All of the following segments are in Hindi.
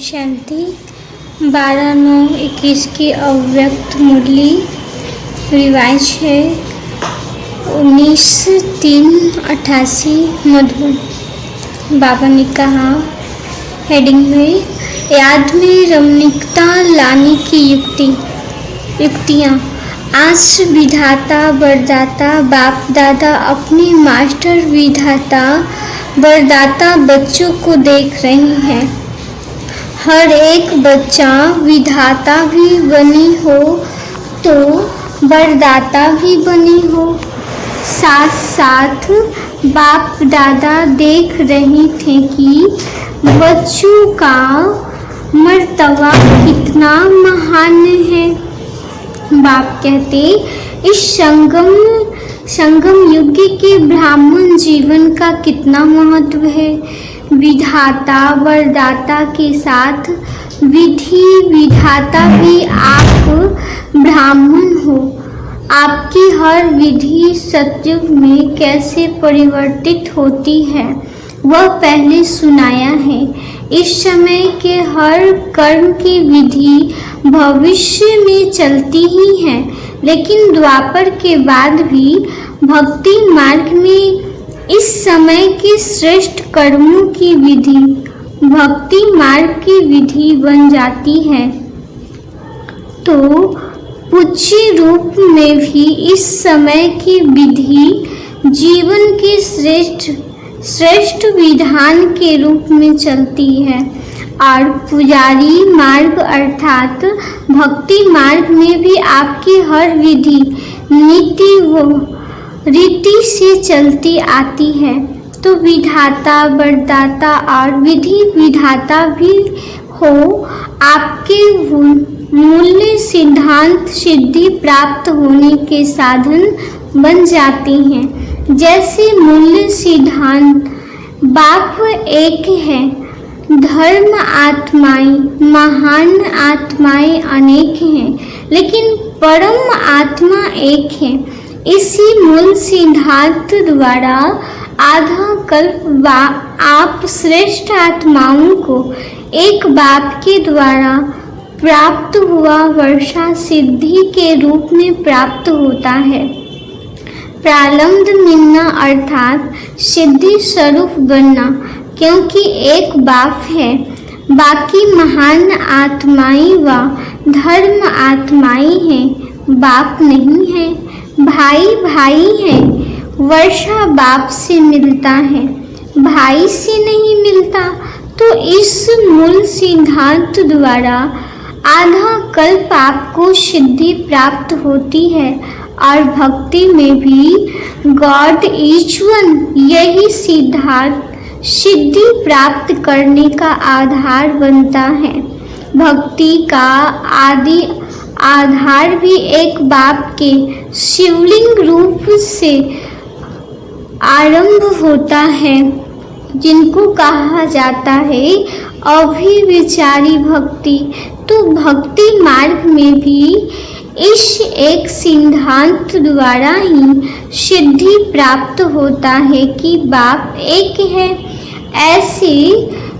शांति 12/9/21 की अव्यक्त मुरली रिवाइज है 19/3/88 मधुर। बाबा ने कहा हेडिंग में याद में रमणीकता लाने की युक्तियाँ। आज विधाता वरदाता बाप दादा अपने मास्टर विधाता वरदाता बच्चों को देख रहे हैं। हर एक बच्चा विधाता भी बनी हो तो वरदाता भी बनी हो। साथ साथ बाप दादा देख रहे थे कि बच्चों का मर्तबा कितना महान है। बाप कहते इस संगम युग के ब्राह्मण जीवन का कितना महत्व है। विधाता वरदाता के साथ विधि विधाता भी आप ब्राह्मण हो। आपकी हर विधि सतयुग में कैसे परिवर्तित होती है वह पहले सुनाया है। इस समय के हर कर्म की विधि भविष्य में चलती ही है, लेकिन द्वापर के बाद भी भक्ति मार्ग में इस समय के श्रेष्ठ कर्मों की विधि भक्ति मार्ग की विधि बन जाती है। तो पूज्य रूप में भी इस समय की विधि जीवन के श्रेष्ठ विधान के रूप में चलती है और पुजारी मार्ग अर्थात भक्ति मार्ग में भी आपकी हर विधि नीति व रीति से चलती आती है। तो विधाता वरदाता और विधि विधाता भी हो आपके मूल्य सिद्धांत सिद्धि प्राप्त होने के साधन बन जाते हैं। जैसे मूल्य सिद्धांत बाप एक है, धर्म आत्माएं महान आत्माएं अनेक हैं, लेकिन परम आत्मा एक है। इसी मूल सिद्धांत द्वारा आधा कल्प आप श्रेष्ठ आत्माओं को एक बाप के द्वारा प्राप्त हुआ वर्षा सिद्धि के रूप में प्राप्त होता है। प्रारब्ध मिलना अर्थात सिद्धि स्वरूप बनना, क्योंकि एक बाप है, बाकी महान आत्माएं व धर्म आत्माएं हैं, बाप नहीं है। भाई भाई है, वर्षा बाप से मिलता है, भाई से नहीं मिलता। तो इस मूल सिद्धांत द्वारा आधा कल्प आपको सिद्धि प्राप्त होती है और भक्ति में भी गॉड इज वन यही सिद्धांत सिद्धि प्राप्त करने का आधार बनता है। भक्ति का आदि आधार भी एक बाप के शिवलिंग रूप से आरंभ होता है, जिनको कहा जाता है अभिविचारी भक्ति। तो भक्ति मार्ग में भी इस एक सिद्धांत द्वारा ही सिद्धि प्राप्त होता है कि बाप एक है। ऐसे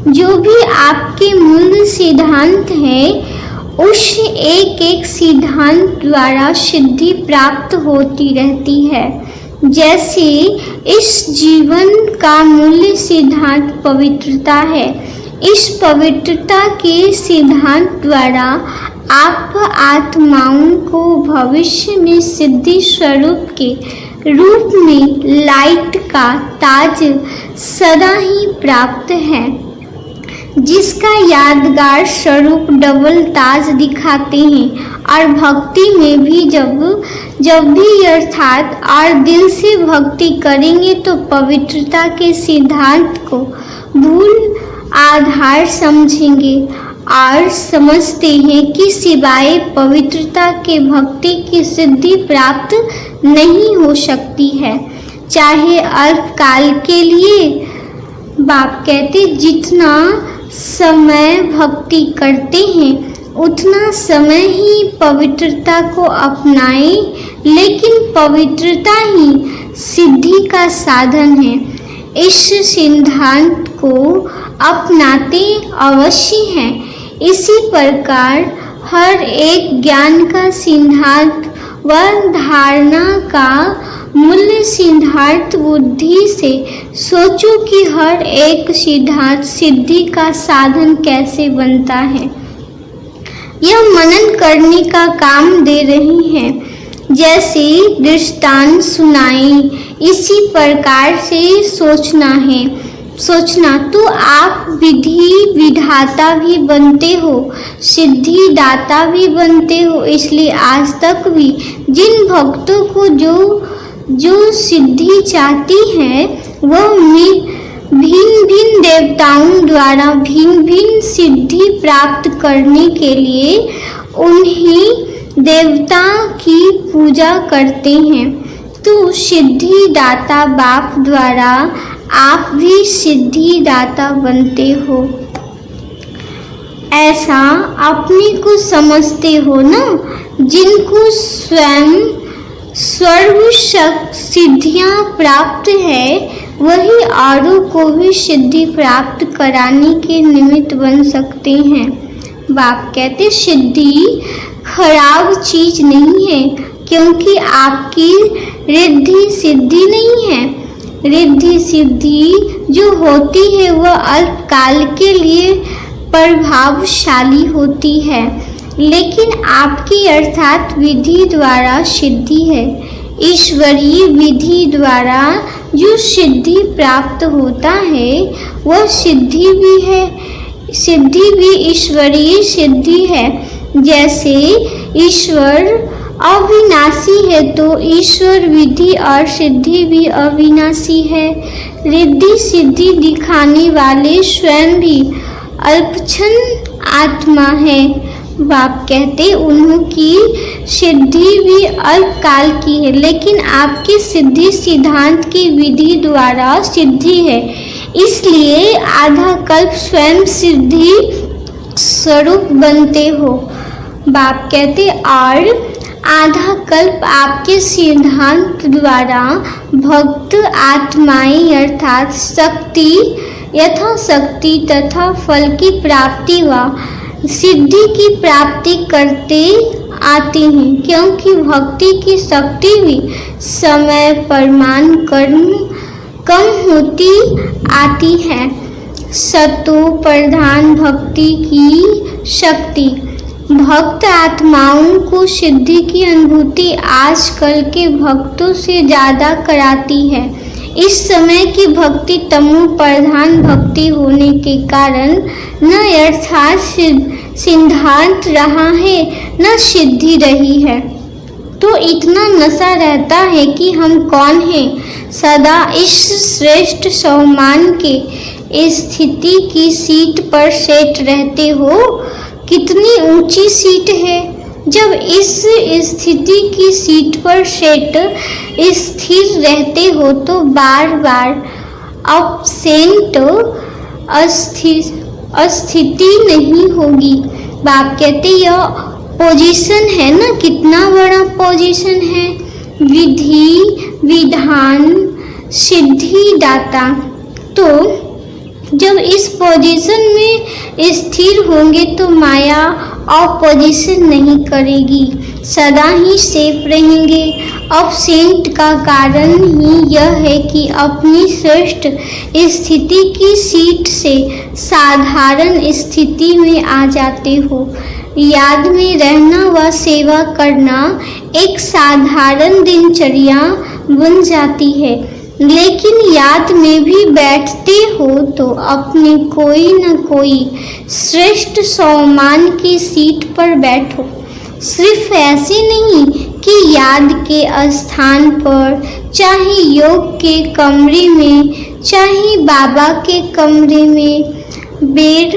जो भी आपके मूल सिद्धांत है उस एक सिद्धांत द्वारा सिद्धि प्राप्त होती रहती है। जैसे इस जीवन का मूल सिद्धांत पवित्रता है, इस पवित्रता के सिद्धांत द्वारा आप आत्माओं को भविष्य में सिद्धि स्वरूप के रूप में लाइट का ताज सदा ही प्राप्त है, जिसका यादगार स्वरूप डबल ताज दिखाते हैं। और भक्ति में भी जब भी अर्थात और दिल से भक्ति करेंगे तो पवित्रता के सिद्धांत को भूल आधार समझेंगे और समझते हैं कि सिवाय पवित्रता के भक्ति की सिद्धि प्राप्त नहीं हो सकती है, चाहे अल्पकाल के लिए। बाप कहते जितना समय भक्ति करते हैं उतना समय ही पवित्रता को अपनाएं, लेकिन पवित्रता ही सिद्धि का साधन है। इस सिद्धांत को अपनाते अवश्य हैं। इसी प्रकार हर एक ज्ञान का सिद्धांत व धारणा का मूल्य सिद्धांत बुद्धि से सोचो कि हर एक सिद्धांत सिद्धि का साधन कैसे बनता है। यह मनन करने का काम दे रही है। जैसे दृष्टांत सुनाई, इसी प्रकार से सोचना तो आप विधि विधाता भी बनते हो, सिद्धि दाता भी बनते हो। इसलिए आज तक भी जिन भक्तों को जो सिद्धि चाहती है वह भिन्न भिन्न देवताओं द्वारा भिन्न भिन्न सिद्धि प्राप्त करने के लिए उन्हीं देवता की पूजा करते हैं। तो सिद्धि दाता बाप द्वारा आप भी सिद्धि दाता बनते हो, ऐसा अपने को समझते हो ना। जिनको स्वयं सर्व सिद्धियां प्राप्त है वही औरों को भी सिद्धि प्राप्त कराने के निमित्त बन सकते हैं। बाप कहते सिद्धि खराब चीज नहीं है, क्योंकि आपकी रिद्धि सिद्धि नहीं है। रिद्धि सिद्धि जो होती है वह अल्पकाल के लिए प्रभावशाली होती है, लेकिन आपकी अर्थात विधि द्वारा सिद्धि है। ईश्वरीय विधि द्वारा जो सिद्धि प्राप्त होता है वह सिद्धि भी है, सिद्धि भी ईश्वरीय सिद्धि है। जैसे ईश्वर अविनाशी है तो ईश्वर विधि और सिद्धि भी अविनाशी है। रिद्धि सिद्धि दिखाने वाले स्वयं भी अल्पक्षण आत्मा है। बाप कहते उनकी सिद्धि भी अल्पकाल की है, लेकिन आपकी सिद्धि सिद्धांत की विधि द्वारा सिद्धि है। इसलिए आधा कल्प स्वयं सिद्धि स्वरूप बनते हो। बाप कहते और आधा कल्प आपके सिद्धांत द्वारा भक्त आत्माएं अर्थात शक्ति यथाशक्ति तथा फल की प्राप्ति व सिद्धि की प्राप्ति करते आते हैं, क्योंकि भक्ति की शक्ति भी समय प्रमाण कर्म कम होती आती है। सतो प्रधान भक्ति की शक्ति भक्त आत्माओं को सिद्धि की अनुभूति आजकल के भक्तों से ज़्यादा कराती है। इस समय की भक्ति तमो प्रधान भक्ति होने के कारण न यथार्थ सिद्धांत रहा है न सिद्धि रही है। तो इतना नशा रहता है कि हम कौन हैं। सदा इस श्रेष्ठ सम्मान के स्थिति की सीट पर सेट रहते हो। कितनी ऊंची सीट है। जब इस स्थिति की सीट पर सेट स्थिर रहते हो तो बार बार अपसेंट स्थिति नहीं होगी। बाप कहते यह पोजीशन है ना, कितना बड़ा पोजीशन है। विधि विधान सिद्धि दाता। तो जब इस पोजीशन में स्थिर होंगे तो माया ऑपोजिशन नहीं करेगी, सदा ही सेफ रहेंगे। अपसेंट का कारण ही यह है कि अपनी श्रेष्ठ स्थिति की सीट से साधारण स्थिति में आ जाते हो। याद में रहना व सेवा करना एक साधारण दिनचर्या बन जाती है, लेकिन याद में भी बैठते हो तो अपने कोई न कोई श्रेष्ठ सम्मान की सीट पर बैठो। सिर्फ ऐसे नहीं कि याद के स्थान पर, चाहे योग के कमरे में, चाहे बाबा के कमरे में, बेड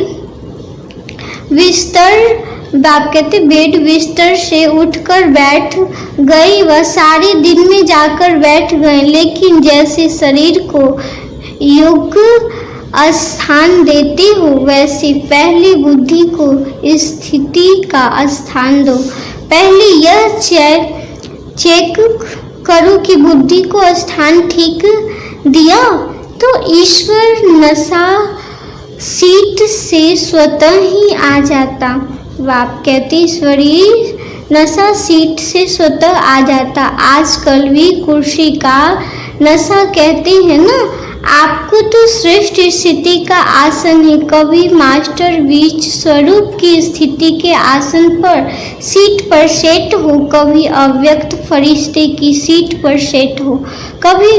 बिस्तर से उठकर बैठ गए व सारे दिन में जाकर बैठ गए, लेकिन जैसे शरीर को योग्य स्थान देते हो वैसे पहले बुद्धि को स्थिति का स्थान दो। पहले यह चेक करो कि बुद्धि को स्थान ठीक दिया। तो ईश्वर नशा सीट से स्वतः ही आ जाता। बाप कहते शरीर नशा सीट से स्वतः आ जाता। आजकल भी कुर्सी का नशा कहते हैं ना। आपको तो श्रेष्ठ स्थिति का आसन है। कभी मास्टर बीच स्वरूप की स्थिति के आसन पर सीट पर सेट हो, कभी अव्यक्त फरिश्ते की सीट पर सेट हो, कभी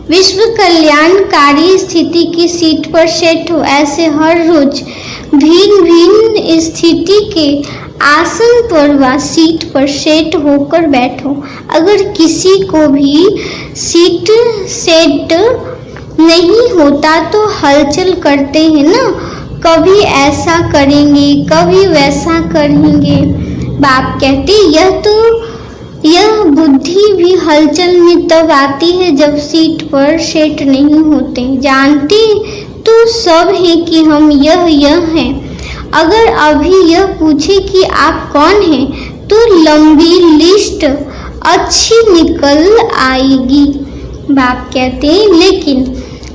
विश्व कल्याणकारी स्थिति की सीट पर सेट हो। ऐसे हर रोज भिन्न भिन्न स्थिति के आसन पर व सीट पर सेट होकर बैठो। अगर किसी को भी सीट सेट नहीं होता तो हलचल करते हैं ना, कभी ऐसा करेंगे कभी वैसा करेंगे। बाप कहते यह बुद्धि भी हलचल में तब आती है जब सीट पर सेट नहीं होते। जानते तो सब है कि हम यह हैं। अगर अभी यह पूछे कि आप कौन हैं तो लंबी लिस्ट अच्छी निकल आएगी। बाप कहते हैं लेकिन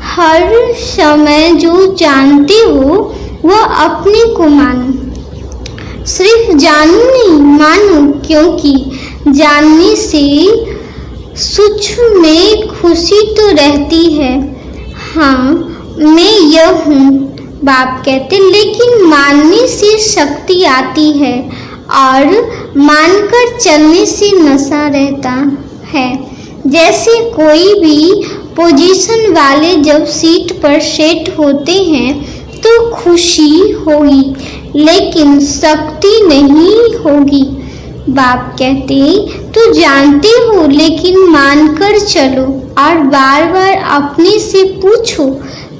हर समय जो जानते हो वह अपने को मानो। सिर्फ जानो नहीं मानो, क्योंकि जानने से सूक्ष्म में खुशी तो रहती है। हाँ मैं यह हूँ। बाप कहते लेकिन मानने से शक्ति आती है और मानकर चलने से नशा रहता है। जैसे कोई भी पोजीशन वाले जब सीट पर सेट होते हैं तो खुशी होगी लेकिन शक्ति नहीं होगी। बाप कहते तो जानते हो लेकिन मानकर चलो और बार बार अपने से पूछो,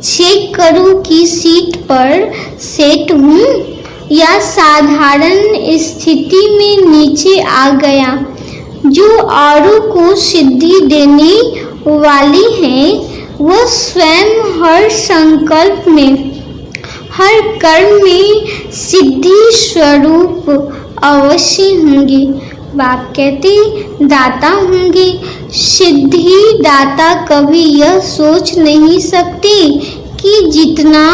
चेक करो कि सीट पर सेट हूँ या साधारण स्थिति में नीचे आ गया। जो औरों को सिद्धि देने वाली है वह स्वयं हर संकल्प में हर कर्म में सिद्धि स्वरूप अवश्य होंगे। बाप कहते दाता होंगे। सिद्धि दाता कभी यह सोच नहीं सकते कि जितना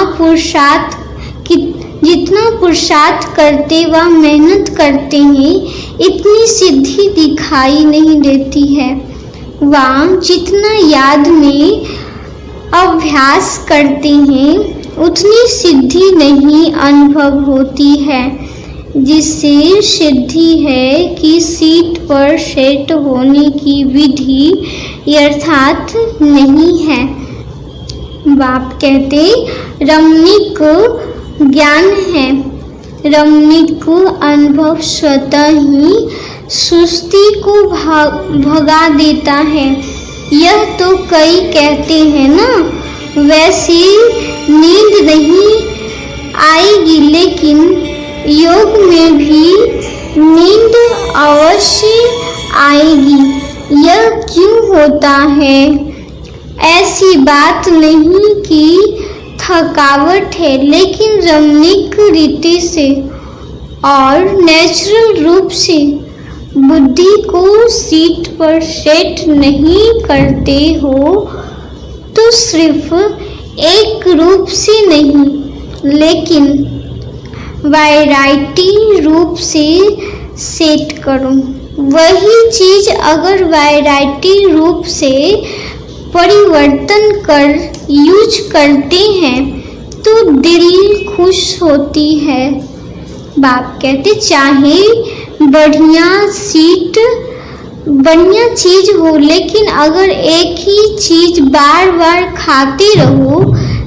पुरुषार्थ करते व मेहनत करते हैं इतनी सिद्धि दिखाई नहीं देती है। वह जितना याद में अभ्यास करते हैं उतनी सिद्धि नहीं अनुभव होती है। जिससे सिद्धि है कि सीट पर सेट होने की विधि यथार्थ नहीं है। बाप कहते रमणीक ज्ञान है। रमणीक अनुभव स्वतः ही सुस्ती को भगा देता है। यह तो कई कहते हैं ना, वैसे नींद नहीं आएगी लेकिन योग में भी नींद अवश्य आएगी। यह क्यों होता है? ऐसी बात नहीं कि थकावट है, लेकिन रमणीक रीति से और नेचुरल रूप से बुद्धि को सीट पर सेट नहीं करते हो तो सिर्फ एक रूप से नहीं लेकिन वैरायटी रूप से सेट करो। वही चीज अगर वैरायटी रूप से परिवर्तन कर यूज करते हैं तो दिल खुश होती है। बाप कहते चाहे बढ़िया चीज हो लेकिन अगर एक ही चीज बार बार खाते रहो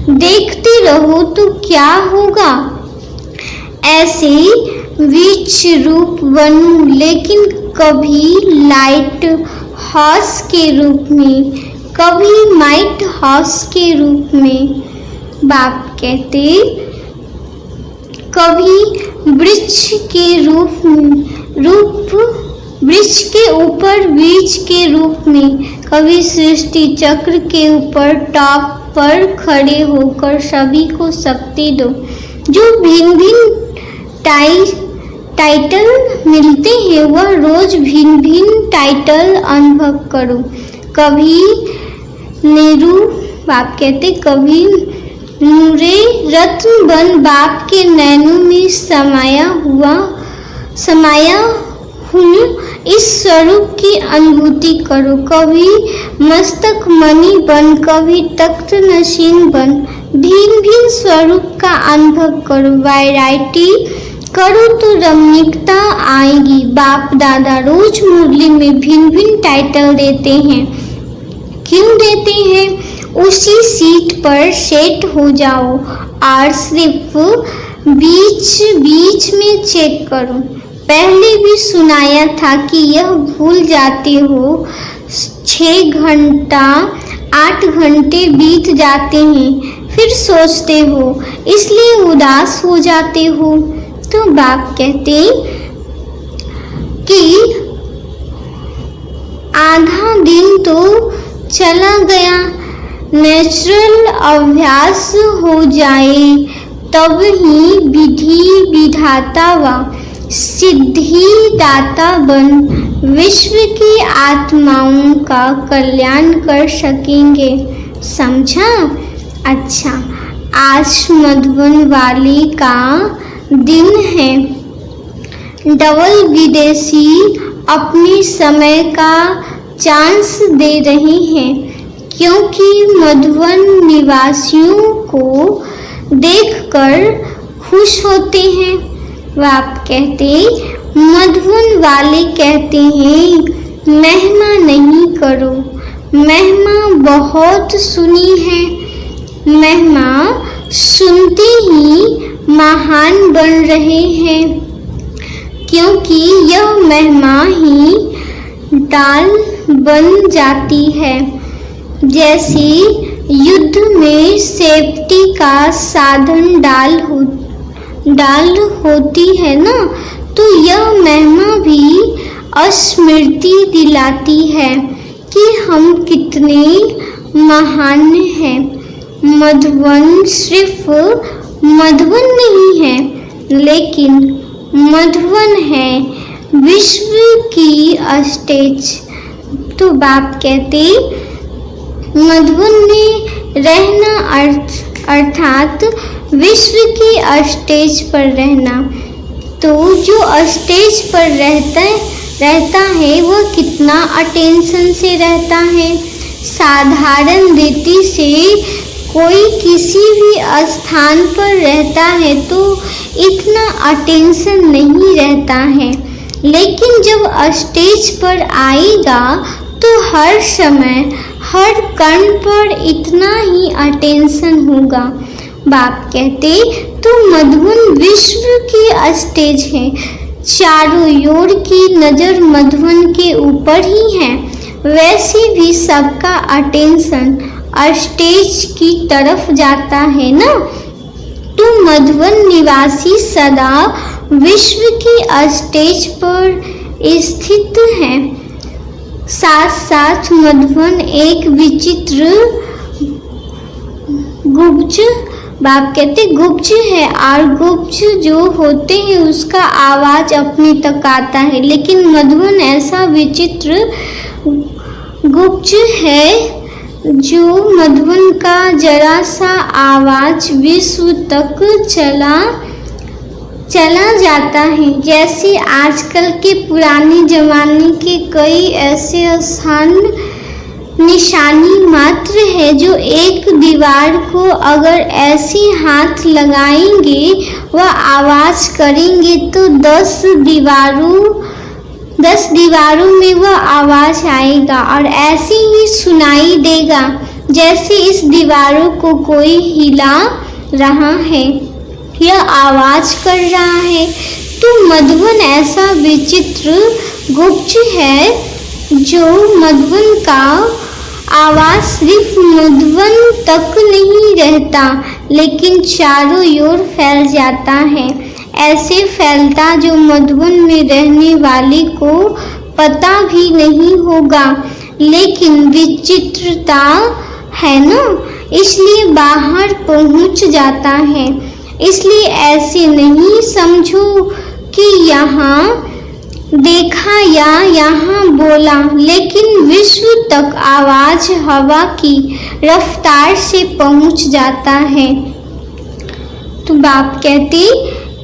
देखते रहो तो क्या होगा? ऐसे विच रूप बनो लेकिन कभी लाइट हाउस के रूप में कभी माइट हाउस के रूप में। बाप कहते कभी वृक्ष के वृक्ष के ऊपर बीज के रूप में, कभी सृष्टि चक्र के ऊपर टॉप पर खड़े होकर सभी को शक्ति दो। जो भिन्न भिन्न टाइटल मिलते हैं वह रोज भिन्न भिन्न टाइटल अनुभव करो। कभी नेहरू बाप कहते कभी नूरे रत्न बन बाप के नैनों में समाया हूँ, इस स्वरूप की अनुभूति करो। कभी मस्तक मणि बन, कभी तख्त नशीन बन, भिन्न भिन्न स्वरूप का अनुभव करो। वैरायटी करो तो रमणीकता आएगी। बाप दादा रोज मुरली में भिन्न भिन्न टाइटल देते हैं। क्यों देते हैं? उसी सीट पर सेट हो जाओ और सिर्फ बीच बीच में चेक करो। पहले भी सुनाया था कि यह भूल जाते हो, 6 घंटा 8 घंटे बीत जाते हैं, फिर सोचते हो, इसलिए उदास हो जाते हो। तो बाप कहते कि आधा दिन तो चला गया, नेचुरल अभ्यास हो जाए तब ही विधि विधाता व सिद्धि दाता बन विश्व की आत्माओं का कल्याण कर सकेंगे। समझा? अच्छा, आज मधुबन वाली का दिन है। डबल विदेशी अपने समय का चांस दे रहे हैं, क्योंकि मधुबन निवासियों को देखकर खुश होते हैं। बाप कहते मधुबन वाले कहते हैं महिमा नहीं करो। महिमा बहुत सुनी है, महिमा सुनते ही महान बन रहे हैं, क्योंकि यह महिमा ही डाल बन जाती है। जैसे युद्ध में सेफ्टी का साधन डाल होती है ना, तो यह महिमा भी स्मृति दिलाती है कि हम कितने महान हैं। मधुबन सिर्फ मधुबन नहीं है, लेकिन मधुबन है विश्व की स्टेज। तो बाप कहते मधुबन में रहना अर्थात विश्व की स्टेज पर रहना। तो जो स्टेज पर रहता है वह कितना अटेंशन से रहता है। साधारण रीति से कोई किसी भी स्थान पर रहता है तो इतना अटेंशन नहीं रहता है, लेकिन जब स्टेज पर आएगा तो हर समय हर कण पर इतना ही अटेंशन होगा। बाप कहते तो मधुबन विश्व की स्टेज है, चारों ओर की नज़र मधुबन के ऊपर ही है। वैसे भी सबका अटेंशन स्टेज की तरफ जाता है ना। तो मधुबन निवासी सदा विश्व की स्टेज पर स्थित है। साथ साथ मधुबन एक विचित्र गुब्ज, बाप कहते गुब्ज है, और गुब्ज जो होते हैं उसका आवाज अपने तक आता है, लेकिन मधुबन ऐसा विचित्र गुब्ज है जो मधुबन का जरा सा आवाज विश्व तक चला जाता है। जैसे आजकल के पुराने जमाने के कई ऐसे स्थान निशानी मात्र है जो एक दीवार को अगर ऐसे हाथ लगाएंगे व आवाज करेंगे तो 10 दीवारों में वह आवाज आएगा और ऐसे ही सुनाई देगा जैसे इस दीवारों को कोई हिला रहा है या आवाज कर रहा है। तो मधुबन ऐसा विचित्र गुब्ज है जो मधुबन का आवाज सिर्फ मधुबन तक नहीं रहता, लेकिन चारों ओर फैल जाता है। ऐसे फैलता जो मधुबन में रहने वाले को पता भी नहीं होगा, लेकिन विचित्रता है ना, इसलिए बाहर पहुंच जाता है। इसलिए ऐसे नहीं समझो कि यहाँ देखा या यहाँ बोला, लेकिन विश्व तक आवाज हवा की रफ्तार से पहुंच जाता है। तो बाप कहते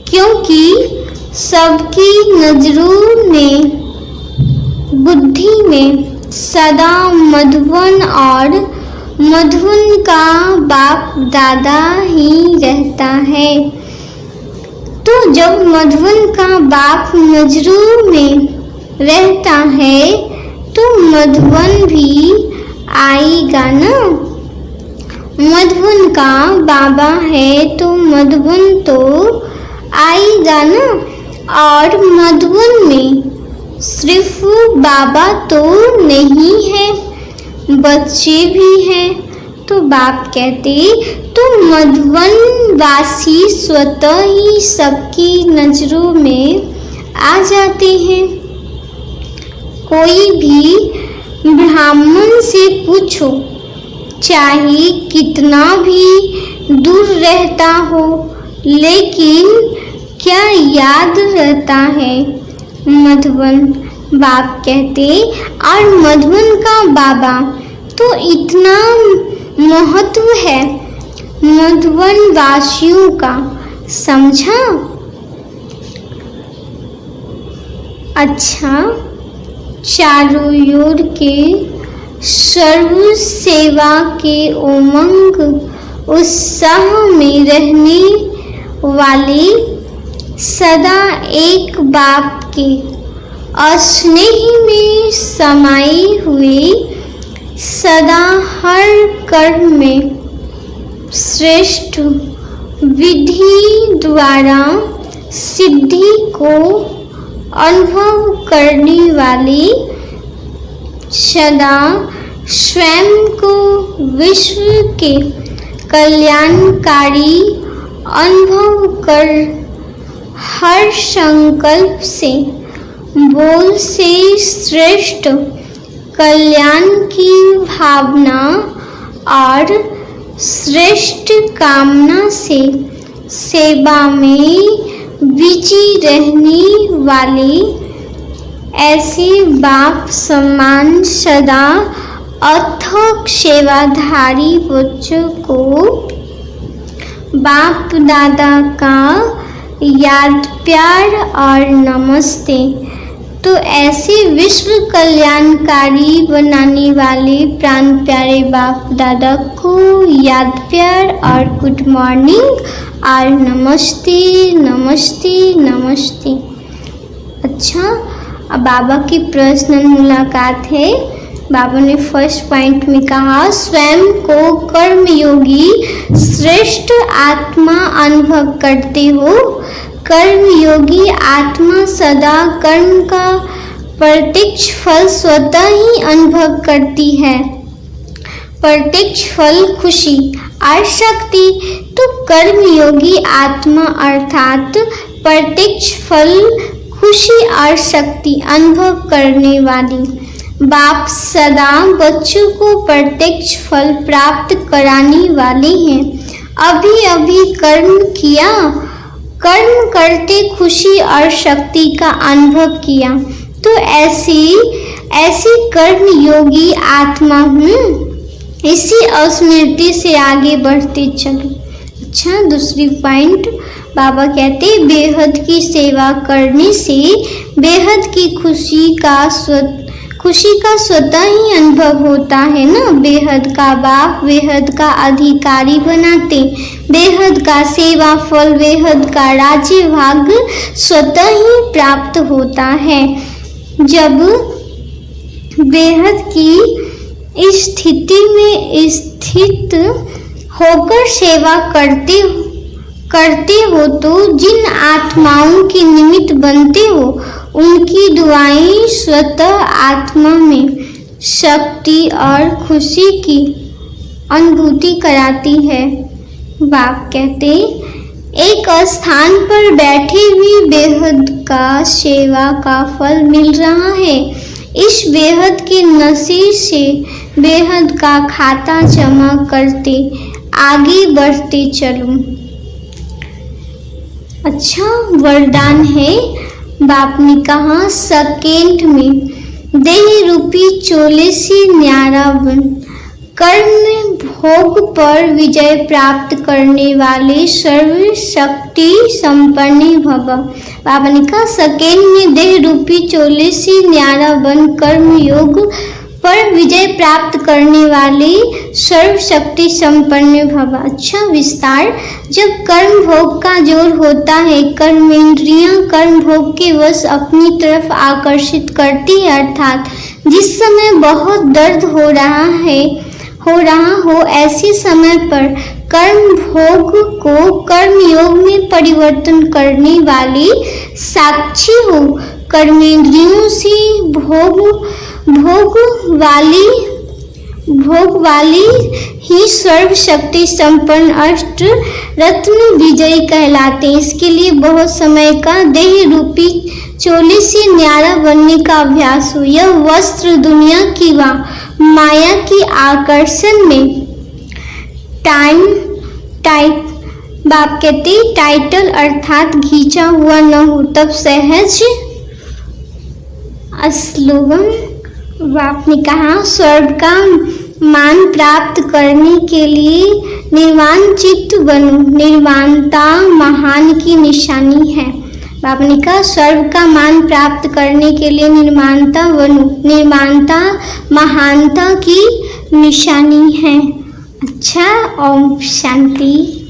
क्योंकि सबकी नजरों में बुद्धि में सदा मधुबन और मधुबन का बाप दादा ही रहता है। तो जब मधुबन का बाप नजरों में रहता है तो मधुबन भी आएगा ना। मधुबन का बाबा है तो मधुबन तो आएगा ना। और मधुबन में सिर्फ बाबा तो नहीं है, बच्चे भी हैं। तो बाप कहते तो मधुबन वासी स्वतः ही सबकी नजरों में आ जाते हैं। कोई भी ब्राह्मण से पूछो, चाहे कितना भी दूर रहता हो, लेकिन क्या याद रहता है मधुबन। बाप कहते और मधुबन का बाबा तो इतना महत्व है मधुबन वासियों का, समझा। अच्छा, चारों ओर के सर्व सेवा के उमंग उत्साह में रहने वाले सदा एक बाप के स्नेह में समाये हुए, सदा हर कर्म में श्रेष्ठ विधि द्वारा सिद्धि को अनुभव करने वाले, सदा स्वयं को विश्व के कल्याणकारी अनुभव कर हर संकल्प से बोल से श्रेष्ठ कल्याण की भावना और श्रेष्ठ कामना से सेवा में बिजी रहने वाले ऐसे बाप समान सदा अथक सेवाधारी बच्चों को बाप दादा का याद प्यार और नमस्ते। तो ऐसे विश्व कल्याणकारी बनाने वाले प्राण प्यारे बाप दादा को याद प्यार और गुड मॉर्निंग और नमस्ते नमस्ते नमस्ते। अच्छा, अब बाबा की पर्सनल मुलाकात है। बाबा ने फर्स्ट पॉइंट में कहा स्वयं को कर्मयोगी श्रेष्ठ आत्मा अनुभव करते हो। कर्मयोगी आत्मा सदा कर्म का प्रत्यक्ष फल स्वतः ही अनुभव करती है। प्रत्यक्ष फल खुशी और शक्ति। तो कर्मयोगी आत्मा अर्थात प्रत्यक्ष फल खुशी और शक्ति अनुभव करने वाली बाप सदा बच्चों को प्रत्यक्ष फल प्राप्त कराने वाले हैं। अभी अभी कर्म किया, कर्म करते खुशी और शक्ति का अनुभव किया, तो ऐसी कर्म योगी आत्मा हूँ। इसी स्मृति से आगे बढ़ते चलो। अच्छा, दूसरी पॉइंट बाबा कहते बेहद की सेवा करने से बेहद की खुशी का स्वतः ही अनुभव होता है ना। बेहद का बाप बेहद का अधिकारी बनाते, बेहद का सेवा फल बेहद का राज्य भाग्य स्वतः ही प्राप्त होता है। जब बेहद की स्थिति में स्थित होकर सेवा करते हो तो जिन आत्माओं के निमित्त बनते हो उनकी दुआएं स्वतः आत्मा में शक्ति और खुशी की अनुभूति कराती है। बाप कहते एक स्थान पर बैठे हुए बेहद का सेवा का फल मिल रहा है। इस बेहद के नशे से बेहद का खाता जमा करते आगे बढ़ते चलो। अच्छा, वरदान है बाप ने कहा सेकेंड में देह रूपी चोले से न्यारा बन, कर्म भोग पर विजय प्राप्त करने वाले सर्वशक्ति संपन्न भव। बाबा ने कहा सेकेंड में देह रूपी चोले से न्यारा बन, कर्म योग पर विजय प्राप्त करने वाले सर्वशक्ति संपन्न भव। अच्छा विस्तार, जब कर्म भोग का जोर होता है, कर्मेंद्रियां कर्म भोग के वश अपनी तरफ आकर्षित करती है, अर्थात जिस समय बहुत दर्द हो रहा हो ऐसे समय पर कर्म भोग को कर्म योग में परिवर्तन करने वाली साक्षी हो, कर्मेंद्रियों से भोग वाली ही सर्वशक्ति संपन्न अष्ट रत्न विजयी कहलाते हैं। इसके लिए बहुत समय का देह रूपी चोले से न्यारा बनने का अभ्यास हो। यह वस्त्र दुनिया की माया की आकर्षण में बाप कहते टाइटल अर्थात खींचा हुआ न हो, तब सहज स्लोगन। बाप ने कहा स्वर्ग का मान प्राप्त करने के लिए निर्वाण चित्त बनो, निर्वाणता महान की निशानी है। बाप ने कहा स्वर्ग का मान प्राप्त करने के लिए निर्माणता बनो, निर्माणता महानता की निशानी है। अच्छा, ओम शांति।